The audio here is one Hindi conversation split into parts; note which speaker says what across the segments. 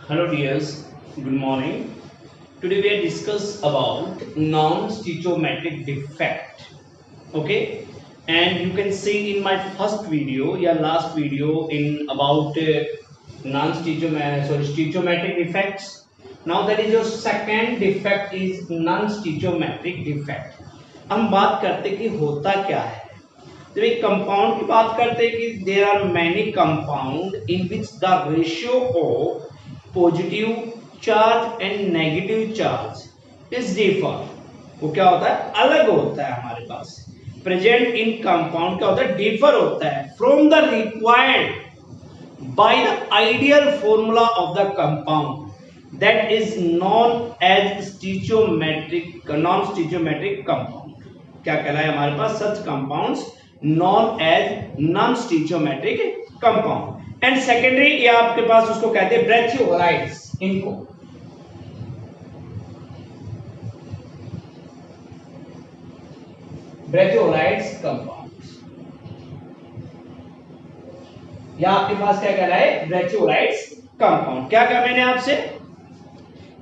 Speaker 1: Hello dears, good morning. Today we are discuss about non-stoichiometric defect. Okay, and you can see in my first video, last video in about stoichiometric defects. Now that is your second defect is non-stoichiometric defect. हम बात करते कि होता क्या है जब एक कंपाउंड की बात करते हैं कि there are many compound in which the ratio of positive charge and negative charge is differ. वो क्या होता है, अलग होता है हमारे पास। प्रेजेंट इन कंपाउंड क्या होता है, डिफर होता है from the required by the ideal formula of the compound that is non as stoichiometric non stoichiometric compound. क्या कहलाए हमारे पास, such compounds known as non-stoichiometric compound। And secondary ये आपके पास उसको कहते हैं ब्रैथियोलाइट्स। इनको ब्रैथियोलाइट्स कंपाउंड्स या आपके पास क्या कहला है, ब्रैथियोलाइट्स कंपाउंड। क्या कहा मैंने आपसे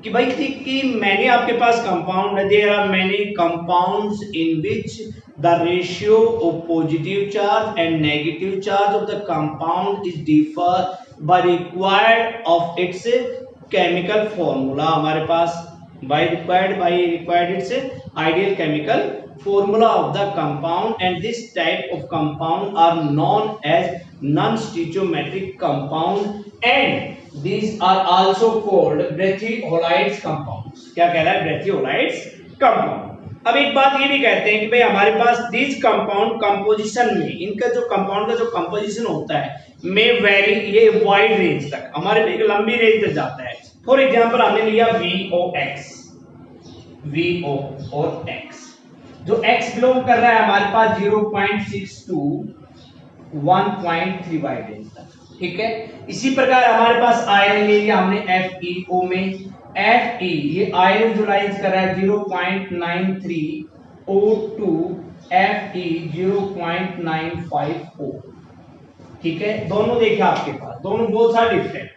Speaker 1: कि भाई कि मैंने आपके पास कंपाउंड है, there are many compounds in which the ratio of positive charge and negative charge of the compound is differ by required of its chemical formula। हमारे पास by required its ideal chemical formula of the compound, and this type of compound are known as non-stoichiometric compound and these are also called ब्रैथियोलाइट्स compounds। क्या कह रहा है, ब्रैथियोलाइट्स compound। अब एक बात ये भी कहते हैं कि भाई हमारे पास दिस कंपाउंड कंपोजिशन में, इनका जो कंपाउंड का जो कंपोजिशन होता है में वेरी, ये वाइड रेंज तक, हमारे एक लंबी रेंज तक जाता है। फॉर एग्जांपल हमने लिया VO और X, जो X बिलोंग कर रहा है हमारे पास 0.6 टू 1.3 वाइड रेंज तक, ठीक है। इसी प्रकार हमारे पास आयरन ले लिया हमने FeO में, Fe ये आयरन जो लाइंस कर रहा है 0.93 O2 Fe 0.95 O, ठीक है। दोनों देखे आपके पास, दोनों बहुत सारे डिफरेंट,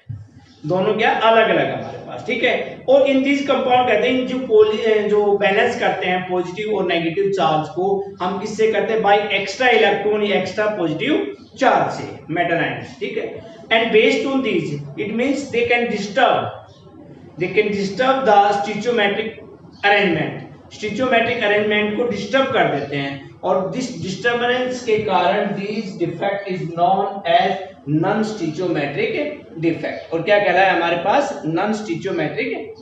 Speaker 1: दोनों क्या अलग अलग हमारे पास, ठीक है। और इन दिस कंपाउंड कहते हैं जो बैलेंस करते हैं पॉजिटिव और नेगेटिव चार्ज को, हम किससे करते हैं, बाय एक्स्ट्रा इलेक्ट्रॉन या एक्स्ट्रा पॉजिटिव चार्ज से, मेटल आयंस, ठीक है। And based on this it means they can disturb the stoichiometric arrangement. Stoichiometric arrangement को डिस्टर्ब कर देते हैं, और दिस डिस्टर्बेंस के कारण this defect is non as non stoichiometric defect. और क्या कह रहा है हमारे पास, नॉन स्टिचियोमेट्रिक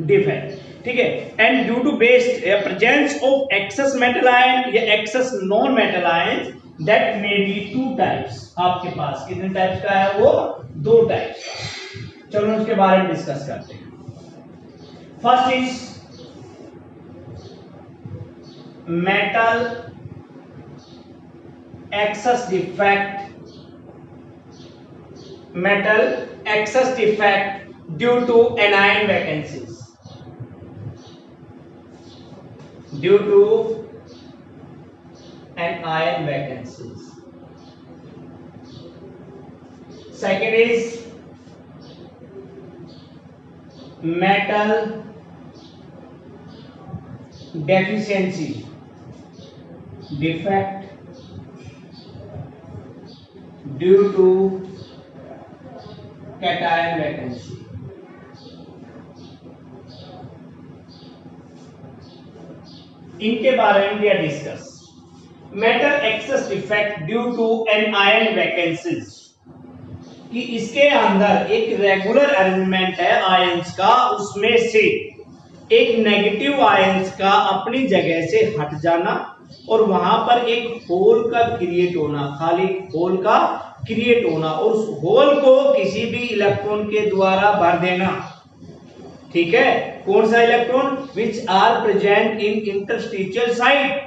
Speaker 1: डिफेक्ट, ठीक है। And due to based presence of excess metal ion या excess non metal ion that may be two types. आपके पास कितने टाइप्स का है, वो दो टाइप्स का। चलो उसके बारे में डिस्कस करते हैं। First is metal excess defect due to anion vacancies, due to anion vacancies। Second is metal deficiency defect due to cation vacancy। इनके बारे में भी discuss. Metal excess defect due to anion vacancies, कि इसके अंदर एक रेगुलर अरेंजमेंट है आयंस का, उसमें से एक नेगेटिव आयंस का अपनी जगह से हट जाना और वहां पर एक होल का क्रिएट होना, खाली होल का क्रिएट होना, और उस होल को किसी भी इलेक्ट्रॉन के द्वारा भर देना, ठीक है। कौन सा electron, which are present in interstitial site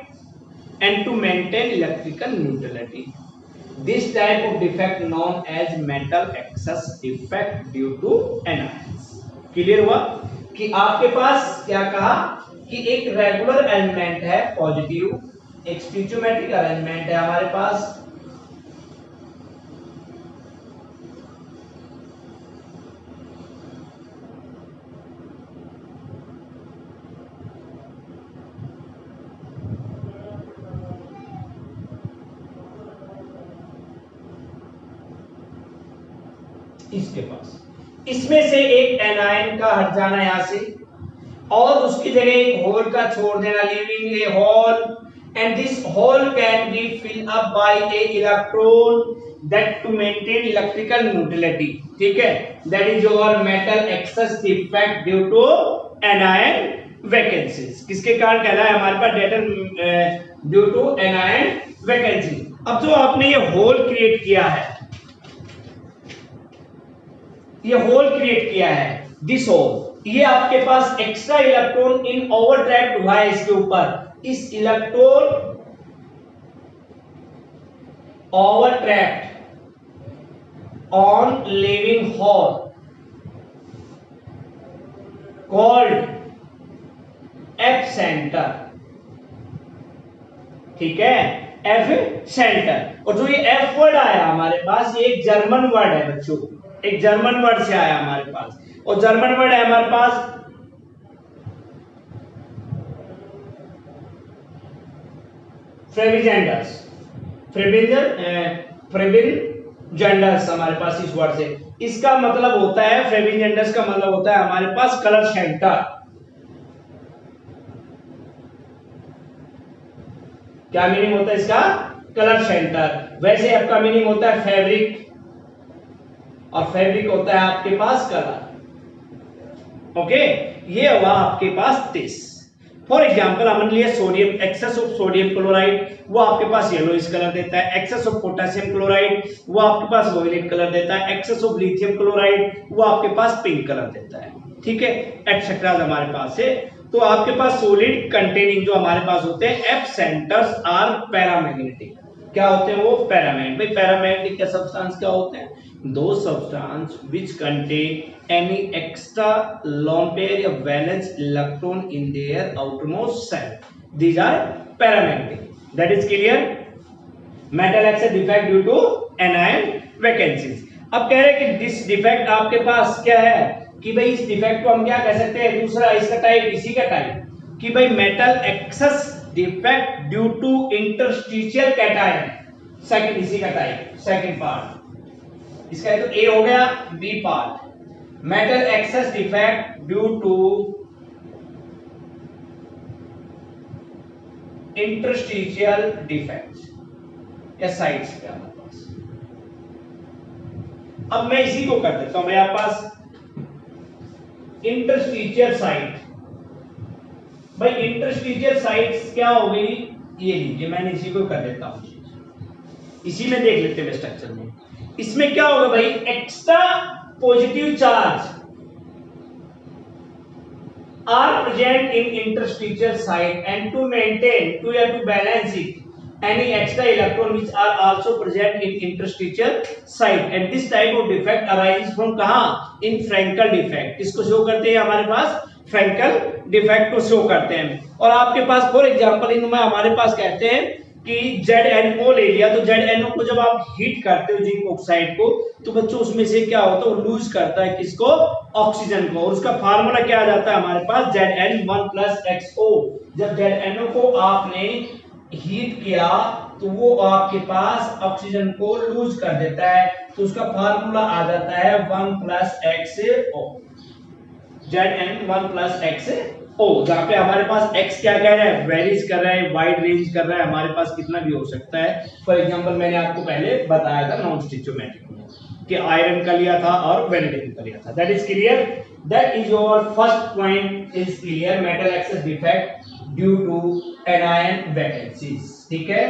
Speaker 1: and to maintain electrical neutrality। This type of defect known as metal excess defect due to anions। Clear हुआ कि आपके पास क्या कहा कि एक रेगुलर अरेंजमेंट है पॉजिटिव, एक स्टिचियोमेट्रिक अरेंजमेंट है हमारे पास, इसके पास, इसमें से एक एनायन का हट जाना यहां से और उसकी जगह एक होल का छोड़ देना, leaving a hole, and this hole can be filled up by a electron that to maintain electrical neutrality. ठीक है, that is your metal excess defect due to anion vacancies. किसके कारण कहला है हमारे पास डेटर ड्यू टू एनायन वैकेंसी। अब जो आपने ये होल क्रिएट किया है, ये होल क्रिएट किया है, दिस होल, ये आपके पास एक्स्ट्रा इलेक्ट्रॉन इन ओवरड्राइव हुआ है इसके ऊपर, इस इलेक्ट्रॉन ओवरट्रैक्ट on living hole called F centre. ठीक है, एफ सेंटर। और जो ये एफ वर्ड आया हमारे पास, ये एक जर्मन वर्ड है बच्चों, एक जर्मन वर्ड से आया हमारे पास, और जर्मन वर्ड है हमारे पास फ्रेबिजेंडर्स, फ्रेबिजेंडर्स हमारे पास इस वर्ड से। इसका मतलब होता है, फ्रेबिजेंडर्स का मतलब होता है हमारे पास कलर सेंटर। क्या मीनिंग होता है इसका? Colour centre. वैसे आपका मीनिंग होता है फैब्रिक, और फैब्रिक होता है आपके पास कलर। ओके, ये हुआ आपके पास 30। फॉर एग्जांपल हमने लिया sodium, excess of sodium chloride, वो आपके पास येलोइश कलर देता है। एक्सेस ऑफ पोटेशियम क्लोराइड, वो आपके पास वायलेट कलर देता है। एक्सेस ऑफ लिथियम क्लोराइड, वो आपके पास पिंक कलर देता है। ठीक है, एक्सेट्रा हमारे पास है। तो आपके पास सॉलिड कंटेनिंग जो हमारे पास होते हैं एफ सेंटर्स आर पैरामैग्नेटिक। क्या होते हैं वो? पैरामैग्नेटिक। भाई पैरामैग्नेटिक के सब्सटेंस क्या होते हैं? दो substance which contain any extra lone pair of valence electron in their outermost shell, these are paramagnetic. That is clear? Metal access defect due to anion vacancies. अब कह रहे हैं कि दिस डिफेक्ट आपके पास क्या है कि भाई इस डिफेक्ट को हम क्या कह सकते हैं? दूसरा इसका टाइप, इसी का टाइप कि भाई metal excess defect due to interstitial cation. Second इसी का टाइप, सेकंड पार्ट इसका तो ए हो गया, B part metal excess defect due to interstitial defect या साइड्स पे हमारे पास। अब मैं इसी को कर देता हूं मेरे पास इंटरस्टिशियल साइड। भाई इंटरस्टिशियल साइड्स क्या हो गई? ये लीजिए, मैंने इसी को कर देता हूं, इसी में देख लेते हैं स्ट्रक्चर में। इसमें क्या होगा भाई? Extra positive charge are present in interstitial side and to maintain to balance it any extra electron which are also present in interstitial site and this type of defect arises from कहां? in Frankel defect। इसको शो करते हैं हमारे पास, Frankel defect को शो करते हैं। और आपके पास फॉर एग्जांपल इनमें हमारे पास कहते हैं कि ZNO ले लिया, तो ZNO को जब आप हीट करते हो जिंक ऑक्साइड को, तो बच्चों उसमें से क्या होता है? वो लूज करता है किसको? ऑक्सीजन को। और उसका फार्मूला क्या आ जाता है हमारे पास? Zn1+xO। जब ZNO को आपने हीट किया तो वो आपके पास ऑक्सीजन को लूज कर देता है, तो उसका फार्मूला आ जाता है 1+xO, Zn1+xO। जहां पे हमारे पास x क्या कह रहा है? वेरीज कर रहा है, वाइड रेंज कर रहा है, हमारे पास कितना भी हो सकता है। फॉर एग्जांपल मैंने आपको पहले बताया था नॉन स्टिचोमेट्रिक में कि आयरन का लिया था और वेनेडियम का लिया था। That is clear? That is your first point is clear, metal excess defect due to anion vacancies. ठीक है,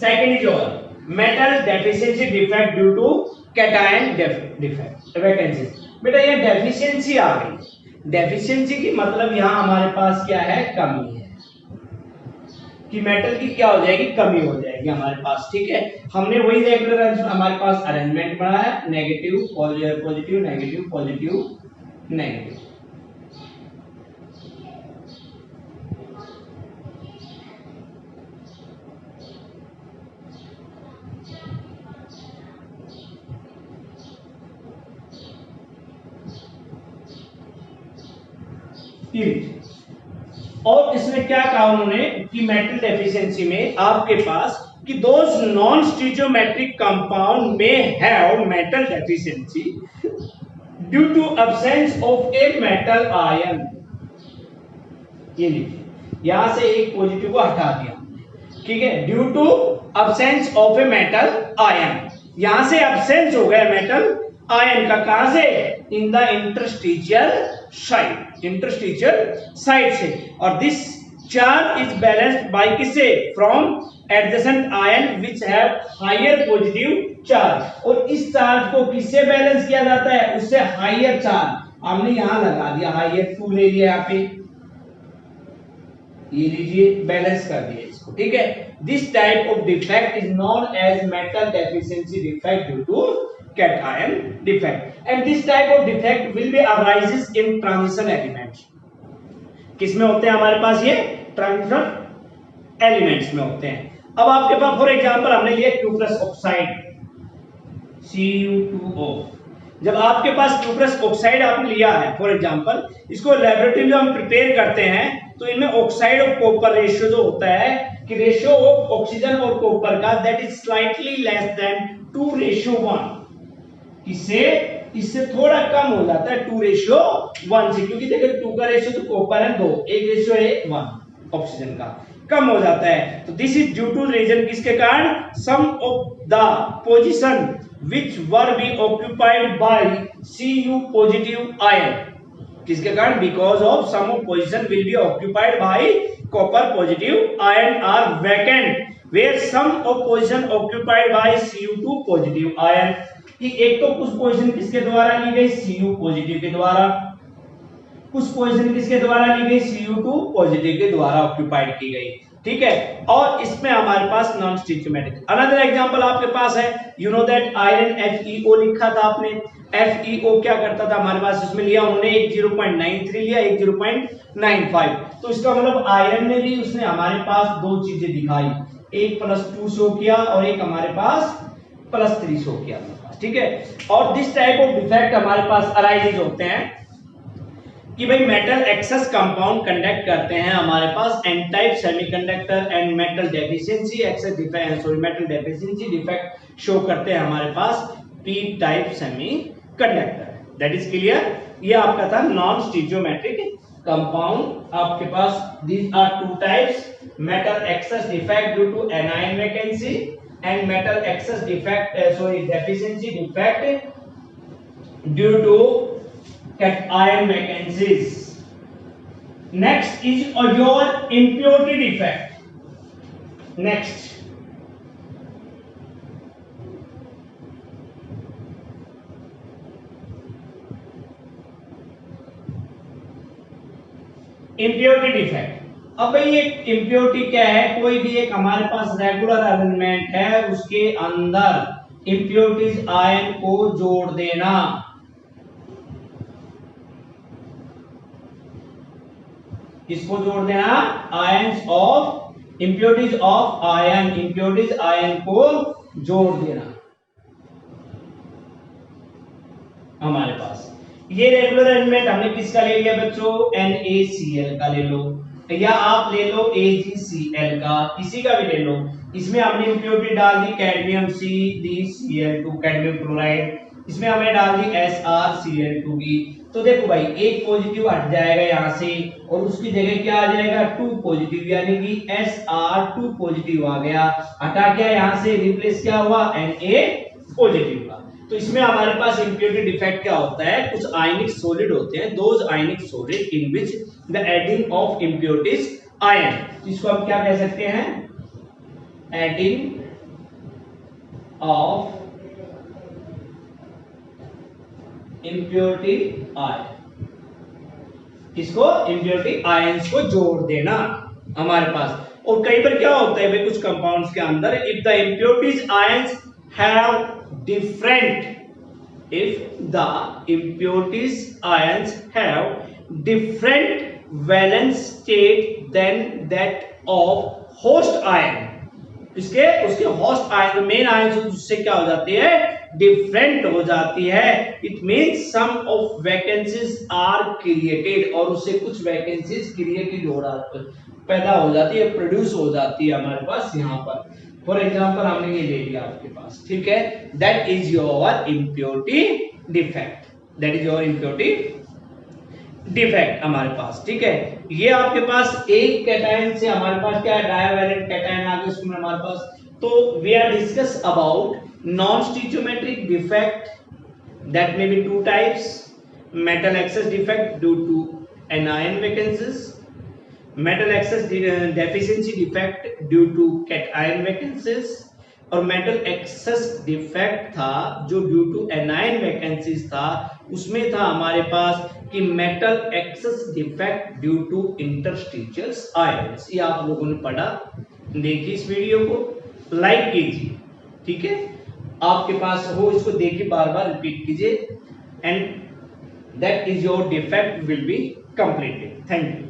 Speaker 1: second is your metal deficiency defect due to cation defect vacancies. बेटा ये डेफिशिएंसी आ गई। डेफिशिएंसी की मतलब यहां हमारे पास क्या है? कमी है, कि मेटल की क्या हो जाएगी? कमी हो जाएगी हमारे पास। ठीक है, हमने वही रेगुलर हमारे पास अरेंजमेंट पढ़ा है, negative positive negative positive negative. और इसमें क्या कहा उन्होंने कि मेटल डेफिशिएंसी में आपके पास कि those non-stoichiometric compound may have metal deficiency due to absence of a metal ion। ये लिखिए, यहां से एक पॉजिटिव को हटा दिया, ठीक है, due to absence of a metal ion. यहां से अब्सेंस हो गया मेटल आयन का, कहां से? In the interstitial site, interstitial site से। और this charge is balanced by किससे? From adjacent ion which have higher positive charge. और इस चार्ज को किससे बैलेंस किया जाता है? उससे हायर चार्ज। हमने यहां लगा दिया हायर 2 ले लिया, यहाँ पे ये लीजिए, बैलेंस कर दिया इसको, ठीक है। This type of defect is known as metal deficiency defect due to cation defect. And this type of defect will be arises in transition elements. किसमें होते हैं हमारे पास? ये ट्रांजिशन एलिमेंट्स में होते हैं। अब आपके पास फॉर एग्जांपल हमने लिया क्यूप्रस ऑक्साइड Cu2O। जब आपके पास क्यूप्रस ऑक्साइड आपने लिया है फॉर एग्जांपल, इसको लेबोरेटरी में हम प्रिपेयर करते हैं तो इनमें ऑक्साइड और कॉपर रेशियो जो होता है कि रेशियो ऑफ ऑक्सीजन और कॉपर का that is slightly less than 2:1। इससे थोड़ा कम हो जाता है 2:1 से, क्योंकि देखिए 2 का रेशियो तो कॉपर है 2, एक रेशियो है 1 ऑक्सीजन का, कम हो जाता है। तो this is due to reason किसके कारण? Some of the position which were be occupied by Cu positive ion। किसके कारण? because of some of position will be occupied by copper positive ion are vacant where some of position occupied by Cu2 positive ion। कि एक तो कुछ पोजीशन किसके द्वारा ली गई? Cu पॉजिटिव के द्वारा, कुछ पोजीशन किसके द्वारा ली गई? Cu2 पॉजिटिव के द्वारा ऑक्यूपाइड की गई, ठीक है। और इसमें हमारे पास नॉन स्टिचियोमेट्रिक अनदर एग्जांपल आपके पास है, you know that iron FeO लिखा था आपने। FeO क्या करता था हमारे पास? इसमें लिया उन्होंने एक 0.93 लिया, एक 0.95। तो इसका मतलब आयरन ने भी उसने हमारे पास दो चीजें दिखाई, एक +2 शो किया और एक हमारे पास +3 शो किया, ठीक है। और दिस टाइप ऑफ डिफेक्ट हमारे पास अराइजेज होते हैं कि भाई मेटल एक्सेस कंपाउंड कंडक्ट करते हैं हमारे पास N type semiconductor and metal deficiency excess defect, sorry metal deficiency defect show करते हैं हमारे पास P type semiconductor. That is clear. ये आपका था नॉन स्टिचियोमेट्रिक कंपाउंड। आपके पास these are two types, metal excess defect due to anion vacancy and metal excess defect sorry deficiency defect due to cation vacancies। Next is your impurity defect। Next, impurity defect। अब भाई ये impurity क्या है? कोई भी एक हमारे पास रेगुलर अरेंजमेंट है, उसके अंदर impurities आयन को जोड़ देना। किसको जोड़ देना? Ions of impurities of ion, impurities ion को जोड़ देना हमारे पास। ये रेगुलर अरेंजमेंट हमने किसका ले लिया बच्चों? NaCl का ले लो, या आप ले लो AgCl का, किसी का भी ले लो। इसमें हमने इंप्योरिटी डाल दी कैडमियम CdCl2 कैडमियम क्लोराइड, इसमें हमने डाल दी SrCl2 की। तो देखो भाई एक पॉजिटिव हट जाएगा यहाँ से और उसकी जगह क्या आ जाएगा? 2 पॉजिटिव, यानी कि Sr2 पॉजिटिव आ गया। हटा क्या यहाँ से? रिप्लेस क्या हुआ? Na पॉजिटिव का। तो इसमें हमारे पास इंप्योरिटी डिफेक्ट क्या होता है? कुछ आयनिक सॉलिड होते हैं, those ionic solid in which the adding of impurities ion. इसको हम क्या कह सकते हैं? Adding of impurity ion. किसको? इंप्योरिटी आयंस को जोड़ देना हमारे पास। और कई बार क्या होता है भाई कुछ कंपाउंड्स के अंदर, if the impurities ions have different, if the impurities ions have different valence state than that of host ion, उसके होस्ट आयन मेन आयन से उससे क्या हो जाती है? डिफरेंट हो जाती है। It means some of vacancies are created, और उससे कुछ वैकेंसीज क्रिएटेड हो रहा पैदा हो जाती है, प्रोड्यूस हो जाती है हमारे पास यहाँ पर। फॉर एग्जाम्पल हमने ये ले लिया आपके पास, ठीक है, that is your impurity defect, that is your impurity defect हमारे पास, ठीक है। ये आपके पास एक कैटायन से हमारे पास क्या है, डायवैलेंट कैटायन आ गया उसमें हमारे पास। तो we are discuss about non stoichiometric defect that may be two types, metal excess defect due to anion vacancies, metal excess deficiency defect due to cation vacancies, और मेटल एक्सेस डिफेक्ट था जो ड्यू टू एनायन वैकेंसीज था, उसमें था हमारे पास कि metal excess defect due to interstitial ions. ये आप लोगों ने पढ़ा, देखिए इस वीडियो को लाइक कीजिए, ठीक है, आपके पास हो इसको देखिए, बार बार रिपीट कीजिए, and that is your defect will B completed. Thank you.